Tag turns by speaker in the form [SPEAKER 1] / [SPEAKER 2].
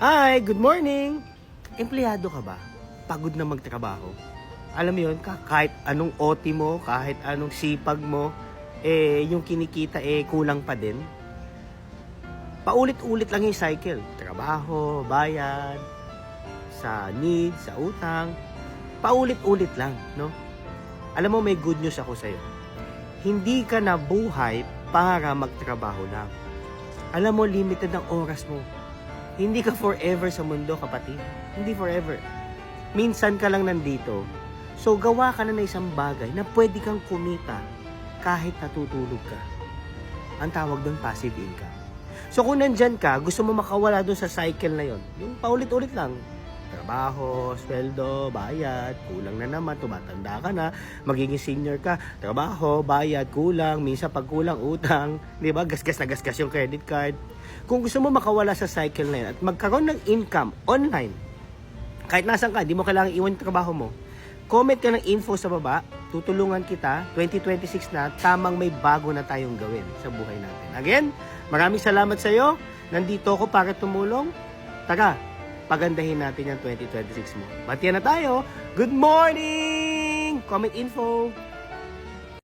[SPEAKER 1] Hi, good morning! Empleyado ka ba? Pagod na magtrabaho? Alam mo yun, kahit anong OT mo, kahit anong sipag mo, yung kinikita kulang pa din. Paulit-ulit lang yung cycle. Trabaho, bayad, sa needs, sa utang. Paulit-ulit lang, no? Alam mo, may good news ako sa'yo. Hindi ka nabuhay para magtrabaho lang. Alam mo, limited ang oras mo. Hindi ka forever sa mundo, kapatid. Hindi forever. Minsan ka lang nandito. So, gawa ka na ng isang bagay na pwede kang kumita kahit natutulog ka. Ang tawag doon, passive income. So, kung nandyan ka, gusto mo makawala doon sa cycle na yon, yung paulit-ulit lang. Trabaho, sweldo, bayad, kulang na naman, tumatanda ka na, magiging senior ka, trabaho, bayad, kulang, minsan pag kulang, utang, di ba? Gasgas na gasgas yung credit card. Kung gusto mo makawala sa cycle na yan at magkaroon ng income online, kahit nasan ka, di mo kailangan iwan yung trabaho mo, comment ka ng info sa baba, tutulungan kita, 2026 na, tamang may bago na tayong gawin sa buhay natin. Again, maraming salamat sa iyo. Nandito ako para tumulong. Tara, pagandahin natin yung 2026 mo. Batiyan na tayo. Good morning! Comment info.